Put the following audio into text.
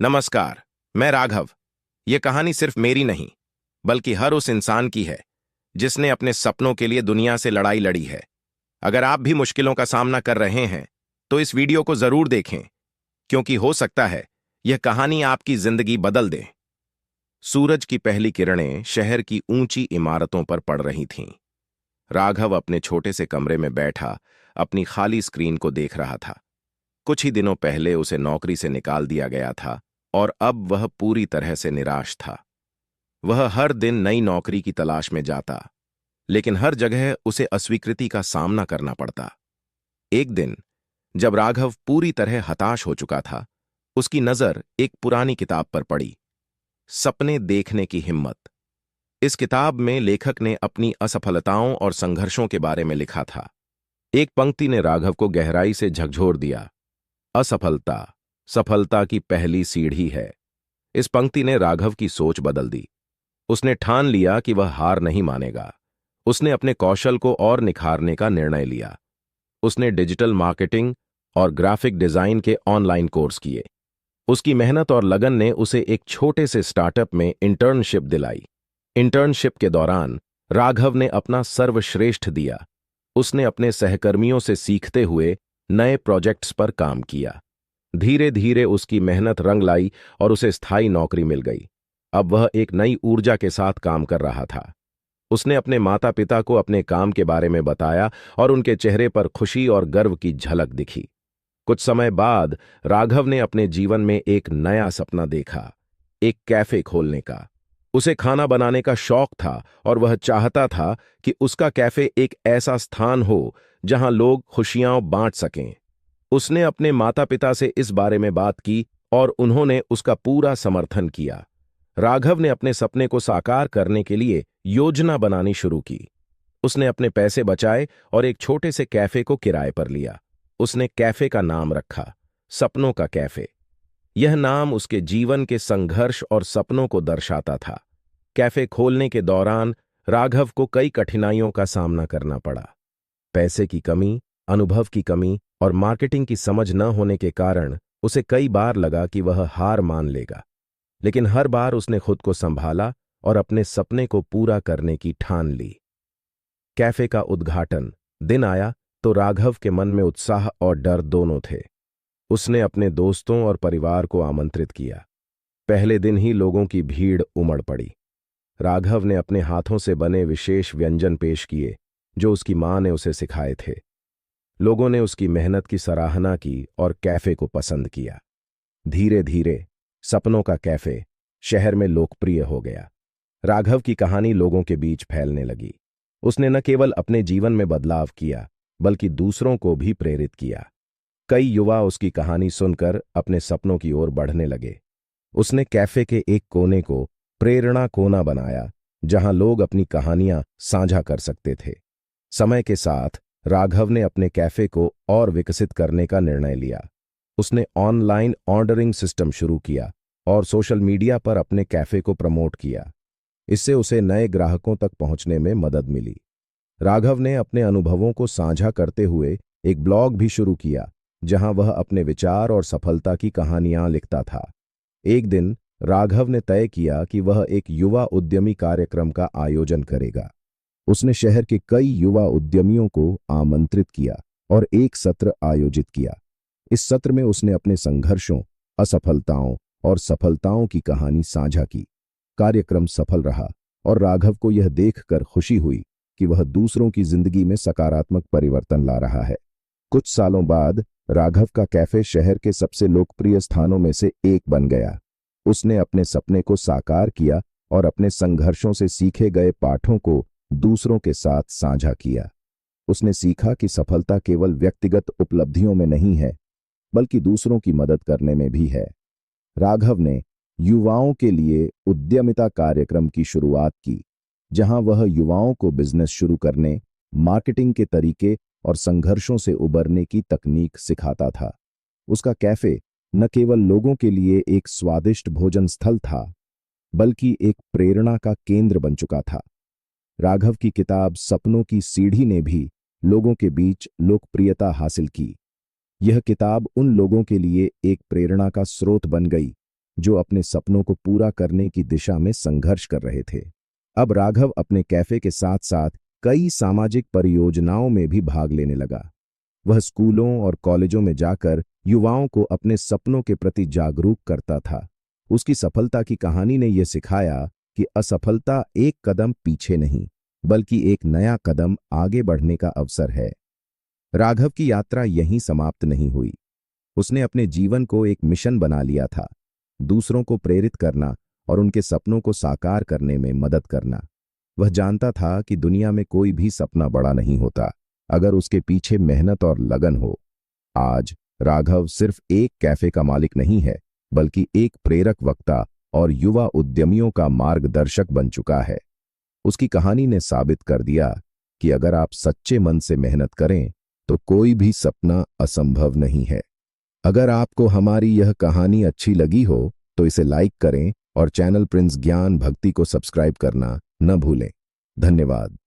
नमस्कार। मैं राघव। ये कहानी सिर्फ मेरी नहीं, बल्कि हर उस इंसान की है जिसने अपने सपनों के लिए दुनिया से लड़ाई लड़ी है। अगर आप भी मुश्किलों का सामना कर रहे हैं तो इस वीडियो को जरूर देखें, क्योंकि हो सकता है यह कहानी आपकी जिंदगी बदल दे। सूरज की पहली किरणें शहर की ऊंची इमारतों पर पड़ रही थीं। राघव अपने छोटे से कमरे में बैठा अपनी खाली स्क्रीन को देख रहा था। कुछ ही दिनों पहले उसे नौकरी से निकाल दिया गया था और अब वह पूरी तरह से निराश था। वह हर दिन नई नौकरी की तलाश में जाता, लेकिन हर जगह उसे अस्वीकृति का सामना करना पड़ता। एक दिन जब राघव पूरी तरह हताश हो चुका था, उसकी नजर एक पुरानी किताब पर पड़ी, सपने देखने की हिम्मत। इस किताब में लेखक ने अपनी असफलताओं और संघर्षों के बारे में लिखा था। एक पंक्ति ने राघव को गहराई से झकझोर दिया। असफलता सफलता की पहली सीढ़ी है। इस पंक्ति ने राघव की सोच बदल दी। उसने ठान लिया कि वह हार नहीं मानेगा। उसने अपने कौशल को और निखारने का निर्णय लिया। उसने डिजिटल मार्केटिंग और ग्राफिक डिजाइन के ऑनलाइन कोर्स किए। उसकी मेहनत और लगन ने उसे एक छोटे से स्टार्टअप में इंटर्नशिप दिलाई। इंटर्नशिप के दौरान राघव ने अपना सर्वश्रेष्ठ दिया। उसने अपने सहकर्मियों से सीखते हुए नए प्रोजेक्ट्स पर काम किया। धीरे धीरे उसकी मेहनत रंग लाई और उसे स्थायी नौकरी मिल गई। अब वह एक नई ऊर्जा के साथ काम कर रहा था। उसने अपने माता पिता को अपने काम के बारे में बताया और उनके चेहरे पर खुशी और गर्व की झलक दिखी। कुछ समय बाद राघव ने अपने जीवन में एक नया सपना देखा, एक कैफे खोलने का। उसे खाना बनाने का शौक था और वह चाहता था कि उसका कैफे एक ऐसा स्थान हो जहां लोग खुशियां बांट सकें। उसने अपने माता पिता से इस बारे में बात की और उन्होंने उसका पूरा समर्थन किया। राघव ने अपने सपने को साकार करने के लिए योजना बनानी शुरू की। उसने अपने पैसे बचाए और एक छोटे से कैफे को किराए पर लिया। उसने कैफे का नाम रखा, सपनों का कैफे। यह नाम उसके जीवन के संघर्ष और सपनों को दर्शाता था। कैफे खोलने के दौरान राघव को कई कठिनाइयों का सामना करना पड़ा। पैसे की कमी, अनुभव की कमी और मार्केटिंग की समझ न होने के कारण उसे कई बार लगा कि वह हार मान लेगा। लेकिन हर बार उसने खुद को संभाला और अपने सपने को पूरा करने की ठान ली। कैफे का उद्घाटन दिन आया तो राघव के मन में उत्साह और डर दोनों थे। उसने अपने दोस्तों और परिवार को आमंत्रित किया। पहले दिन ही लोगों की भीड़ उमड़ पड़ी। राघव ने अपने हाथों से बने विशेष व्यंजन पेश किए जो उसकी मां ने उसे सिखाए थे। लोगों ने उसकी मेहनत की सराहना की और कैफे को पसंद किया। धीरे धीरे सपनों का कैफे शहर में लोकप्रिय हो गया। राघव की कहानी लोगों के बीच फैलने लगी। उसने न केवल अपने जीवन में बदलाव किया, बल्कि दूसरों को भी प्रेरित किया। कई युवा उसकी कहानी सुनकर अपने सपनों की ओर बढ़ने लगे। उसने कैफे के एक कोने को प्रेरणा कोना बनाया, जहां लोग अपनी कहानियां साझा कर सकते थे। समय के साथ राघव ने अपने कैफे को और विकसित करने का निर्णय लिया। उसने ऑनलाइन ऑर्डरिंग सिस्टम शुरू किया और सोशल मीडिया पर अपने कैफे को प्रमोट किया। इससे उसे नए ग्राहकों तक पहुंचने में मदद मिली। राघव ने अपने अनुभवों को साझा करते हुए एक ब्लॉग भी शुरू किया, जहां वह अपने विचार और सफलता की कहानियां लिखता था। एक दिन राघव ने तय किया कि वह एक युवा उद्यमी कार्यक्रम का आयोजन करेगा। उसने शहर के कई युवा उद्यमियों को आमंत्रित किया और एक सत्र आयोजित किया। इस सत्र में उसने अपने संघर्षों, असफलताओं और सफलताओं की कहानी साझा की। कार्यक्रम सफल रहा और राघव को यह देखकर खुशी हुई कि वह दूसरों की जिंदगी में सकारात्मक परिवर्तन ला रहा है। कुछ सालों बाद राघव का कैफे शहर के सबसे लोकप्रिय स्थानों में से एक बन गया। उसने अपने सपने को साकार किया और अपने संघर्षों से सीखे गए पाठों को दूसरों के साथ साझा किया। उसने सीखा कि सफलता केवल व्यक्तिगत उपलब्धियों में नहीं है, बल्कि दूसरों की मदद करने में भी है। राघव ने युवाओं के लिए उद्यमिता कार्यक्रम की शुरुआत की, जहां वह युवाओं को बिजनेस शुरू करने, मार्केटिंग के तरीके और संघर्षों से उबरने की तकनीक सिखाता था। उसका कैफे न केवल लोगों के लिए एक स्वादिष्ट भोजन स्थल था, बल्कि एक प्रेरणा का केंद्र बन चुका था। राघव की किताब सपनों की सीढ़ी ने भी लोगों के बीच लोकप्रियता हासिल की। यह किताब उन लोगों के लिए एक प्रेरणा का स्रोत बन गई जो अपने सपनों को पूरा करने की दिशा में संघर्ष कर रहे थे। अब राघव अपने कैफे के साथ साथ कई सामाजिक परियोजनाओं में भी भाग लेने लगा। वह स्कूलों और कॉलेजों में जाकर युवाओं को अपने सपनों के प्रति जागरूक करता था। उसकी सफलता की कहानी ने यह सिखाया कि असफलता एक कदम पीछे नहीं, बल्कि एक नया कदम आगे बढ़ने का अवसर है। राघव की यात्रा यहीं समाप्त नहीं हुई। उसने अपने जीवन को एक मिशन बना लिया था, दूसरों को प्रेरित करना और उनके सपनों को साकार करने में मदद करना। वह जानता था कि दुनिया में कोई भी सपना बड़ा नहीं होता अगर उसके पीछे मेहनत और लगन हो। आज राघव सिर्फ एक कैफे का मालिक नहीं है, बल्कि एक प्रेरक वक्ता और युवा उद्यमियों का मार्गदर्शक बन चुका है। उसकी कहानी ने साबित कर दिया कि अगर आप सच्चे मन से मेहनत करें तो कोई भी सपना असंभव नहीं है। अगर आपको हमारी यह कहानी अच्छी लगी हो तो इसे लाइक करें और चैनल प्रिंस ज्ञान भक्ति को सब्सक्राइब करना न भूलें। धन्यवाद।